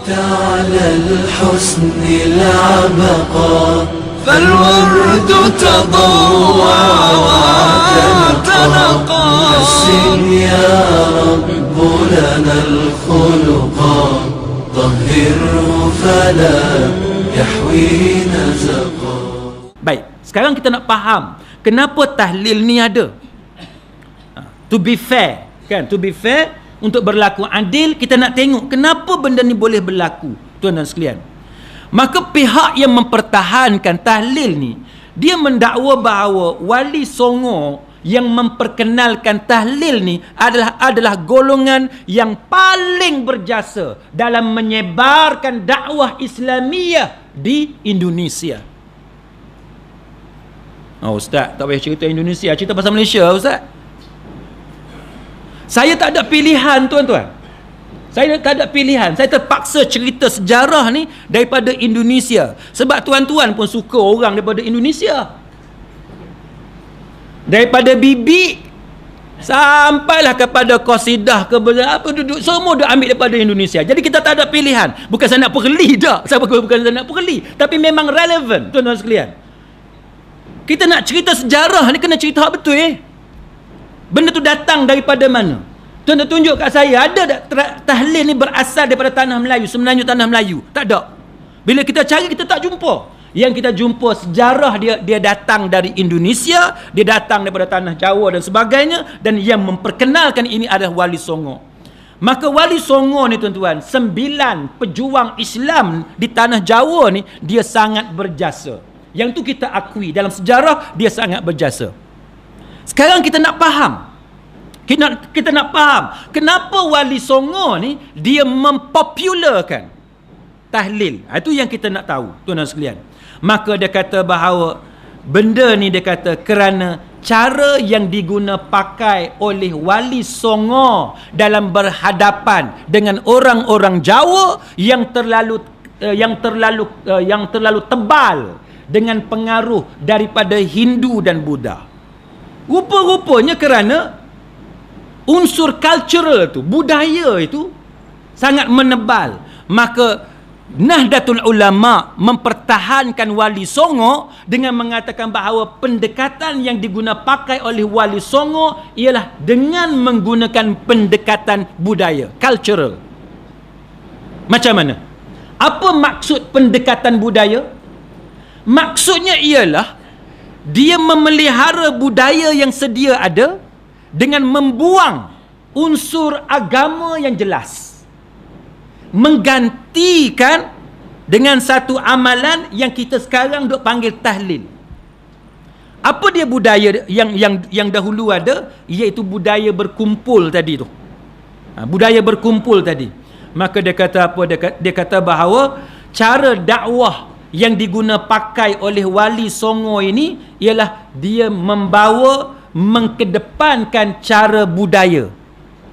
على الحسن العبقى فالورد تضوع وتنقى حسن يا رب لنا الخلقا طهره فلا يحوي نزقا. Baik, sekarang kita nak faham kenapa tahlil ni ada. To be fair, kan? To be fair, untuk berlaku adil, kita nak tengok kenapa benda ni boleh berlaku, tuan-tuan sekalian. Maka pihak yang mempertahankan tahlil ni, dia mendakwa bahawa Wali Songo yang memperkenalkan tahlil ni adalah golongan yang paling berjasa dalam menyebarkan dakwah Islamiyah di Indonesia. Oh, Ustaz, tak payah cerita Indonesia, cerita pasal Malaysia, Ustaz. Saya tak ada pilihan, tuan-tuan. Saya tak ada pilihan. Saya terpaksa cerita sejarah ni daripada Indonesia. Sebab tuan-tuan pun suka orang daripada Indonesia. Daripada Bibi sampailah kepada qasidah, apa duduk, semua dia ambil daripada Indonesia. Jadi kita tak ada pilihan. Bukan saya nak perli tak. Bukan saya nak perli. Tapi memang relevan, tuan-tuan sekalian. Kita nak cerita sejarah ni kena cerita betul. Benda tu datang daripada mana? Tuan-tuan tunjuk kat saya, ada tak tahlil ni berasal daripada tanah Melayu, semenanjung tanah Melayu? Tak ada. Bila kita cari, kita tak jumpa. Yang kita jumpa sejarah dia datang dari Indonesia, dia datang daripada tanah Jawa dan sebagainya, dan yang memperkenalkan ini adalah Wali Songo. Maka Wali Songo ni, tuan-tuan, 9 pejuang Islam di tanah Jawa ni, dia sangat berjasa. Yang tu kita akui, dalam sejarah dia sangat berjasa. Sekarang kita nak faham. Kita nak faham kenapa Wali Songo ni dia mempopularkan tahlil. Itu yang kita nak tahu, tuan-tuan sekalian. Maka dia kata bahawa benda ni, dia kata kerana cara yang diguna pakai oleh Wali Songo dalam berhadapan dengan orang-orang Jawa yang terlalu tebal dengan pengaruh daripada Hindu dan Buddha. Rupa-rupanya kerana unsur cultural tu, budaya itu sangat menebal. Maka Nahdlatul Ulama mempertahankan Wali Songo dengan mengatakan bahawa pendekatan yang diguna pakai oleh Wali Songo ialah dengan menggunakan pendekatan budaya, cultural. Macam mana? Apa maksud pendekatan budaya? Maksudnya ialah dia memelihara budaya yang sedia ada dengan membuang unsur agama yang jelas, menggantikan dengan satu amalan yang kita sekarang duk panggil tahlil. Apa dia budaya yang dahulu ada? Iaitu budaya berkumpul tadi tu. Budaya berkumpul tadi. Maka dia kata apa? Dia kata bahawa cara dakwah yang diguna pakai oleh Wali Songo ini ialah dia mengkedepankan cara budaya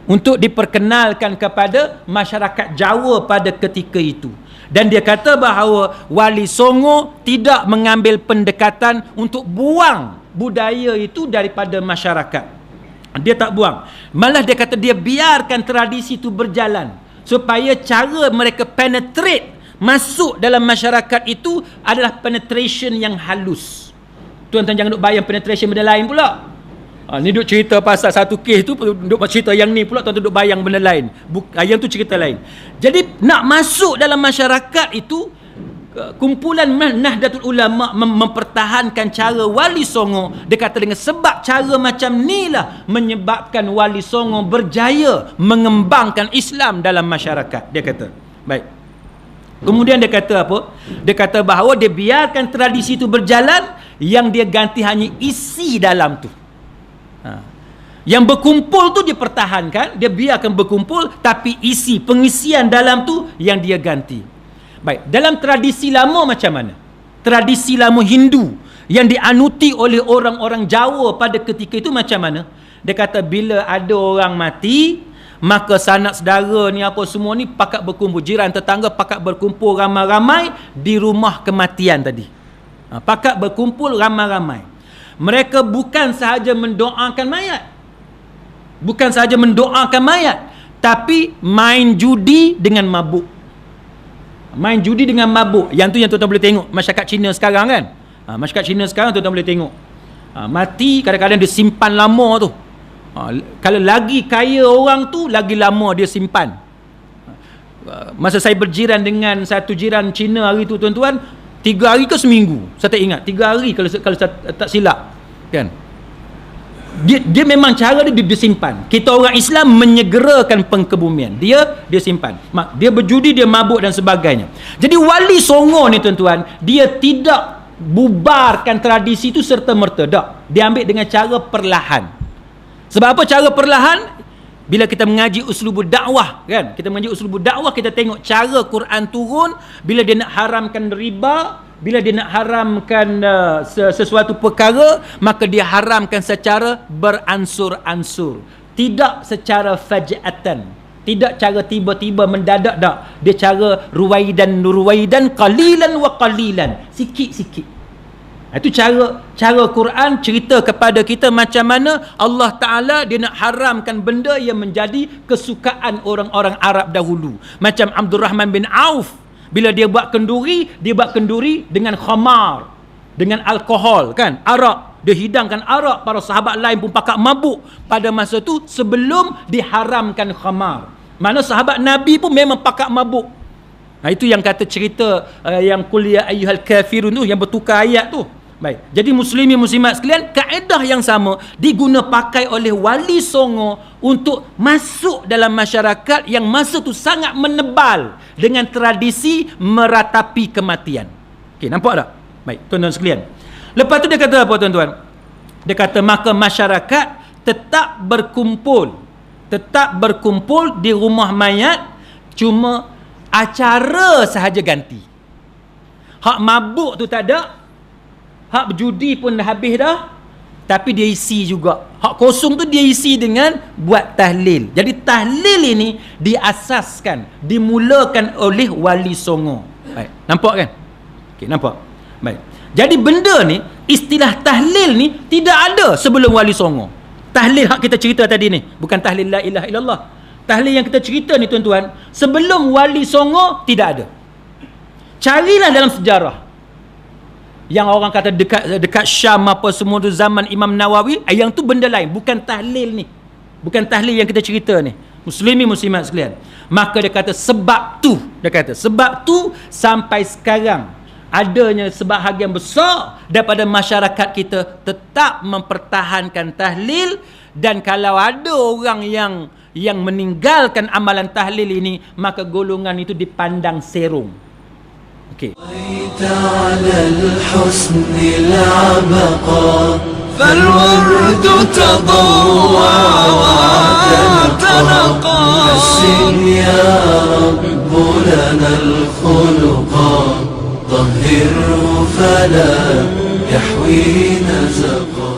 untuk diperkenalkan kepada masyarakat Jawa pada ketika itu. Dan dia kata bahawa Wali Songo tidak mengambil pendekatan untuk buang budaya itu daripada masyarakat. Dia tak buang. Malah dia kata dia biarkan tradisi itu berjalan supaya cara mereka penetrate masuk dalam masyarakat itu adalah penetration yang halus. Tuan-tuan jangan duk bayang penetration benda lain pula. Ni duk cerita pasal satu kes tu, duk cerita yang ni pula, tuan-tuan duk bayang benda lain. Yang tu cerita lain. Jadi nak masuk dalam masyarakat itu, kumpulan Nahdlatul Ulama mempertahankan cara Wali Songo. Dia kata dengan sebab cara macam ni lah menyebabkan Wali Songo berjaya mengembangkan Islam dalam masyarakat. Dia kata. Baik. Kemudian dia kata apa? Dia kata bahawa dia biarkan tradisi itu berjalan, yang dia ganti hanya isi dalam tu. Yang berkumpul tu dia pertahankan, dia biarkan berkumpul, tapi isi, pengisian dalam tu yang dia ganti. Baik, dalam tradisi lama macam mana? Tradisi lama Hindu yang dianuti oleh orang-orang Jawa pada ketika itu macam mana? Dia kata bila ada orang mati, maka sanak saudara ni apa semua ni pakat berkumpul, jiran tetangga pakat berkumpul ramai-ramai di rumah kematian tadi. Pakat berkumpul ramai-ramai. Mereka bukan sahaja mendoakan mayat, tapi main judi dengan mabuk. Main judi dengan mabuk. Yang tu yang tuan-tuan boleh tengok masyarakat Cina sekarang kan. Masyarakat Cina sekarang tuan-tuan boleh tengok. Mati kadang-kadang dia simpan lama tu. Kalau lagi kaya orang tu, lagi lama dia simpan. Masa saya berjiran dengan satu jiran Cina hari tu tuan-tuan, 3 hari ke seminggu, saya tak ingat, 3 hari kalau saya tak silap kan. Dia memang cara dia simpan. Kita orang Islam menyegerakan pengkebumian, dia simpan. Dia berjudi, dia mabuk dan sebagainya. Jadi wali songo ni tuan-tuan, dia tidak bubarkan tradisi itu serta-merta, tak. Dia ambil dengan cara perlahan. Sebab apa cara perlahan? Bila kita mengaji uslubud dakwah kan, kita mengaji uslubud dakwah, kita tengok cara Quran turun. Bila dia nak haramkan riba, bila dia nak haramkan sesuatu perkara, maka dia haramkan secara beransur-ansur, tidak secara faj'atan, tidak cara tiba-tiba mendadak, tak. Dia cara ruwaidan qalilan wa qalilan, sikit-sikit. Itu cara Quran cerita kepada kita macam mana Allah Ta'ala dia nak haramkan benda yang menjadi kesukaan orang-orang Arab dahulu. Macam Abdul Rahman bin Auf, bila dia buat kenduri dengan khamar, dengan alkohol kan, arak. Dia hidangkan arak, para sahabat lain pun pakak mabuk pada masa tu sebelum diharamkan khamar. Mana sahabat Nabi pun memang pakak mabuk. Itu yang kata cerita yang qul ya ayyuhal kafirun tu, yang bertukar ayat tu. Baik. Jadi muslimin muslimat sekalian, kaedah yang sama diguna pakai oleh wali songo untuk masuk dalam masyarakat yang masa tu sangat menebal dengan tradisi meratapi kematian. Okey, nampak tak? Baik, tuan-tuan sekalian. Lepas tu dia kata apa tuan-tuan? Dia kata maka masyarakat tetap berkumpul di rumah mayat, cuma acara sahaja ganti. Hak mabuk tu tak ada, hak berjudi pun dah habis dah, tapi dia isi juga. Hak kosong tu dia isi dengan buat tahlil. Jadi tahlil ini diasaskan, dimulakan oleh wali songo. Baik, nampak kan? Okey, nampak? Baik. Jadi benda ni, istilah tahlil ni tidak ada sebelum wali songo. Tahlil hak kita cerita tadi ni, bukan tahlil la ilaha illallah. Tahlil yang kita cerita ni tuan-tuan, sebelum wali songo tidak ada. Carilah dalam sejarah. Yang orang kata dekat Syam apa semua tu zaman Imam Nawawi, yang tu benda lain, bukan tahlil ni. Bukan tahlil yang kita cerita ni. Muslimin muslimat sekalian. Maka dia kata sebab tu sampai sekarang adanya sebahagian besar daripada masyarakat kita tetap mempertahankan tahlil, dan kalau ada orang yang meninggalkan amalan tahlil ini, maka golongan itu dipandang serong. Okey. على الحسن العبقى فالورد تضوى وتنقى حسن يا رب لنا الخلقا طهره فلا يحوي نزقا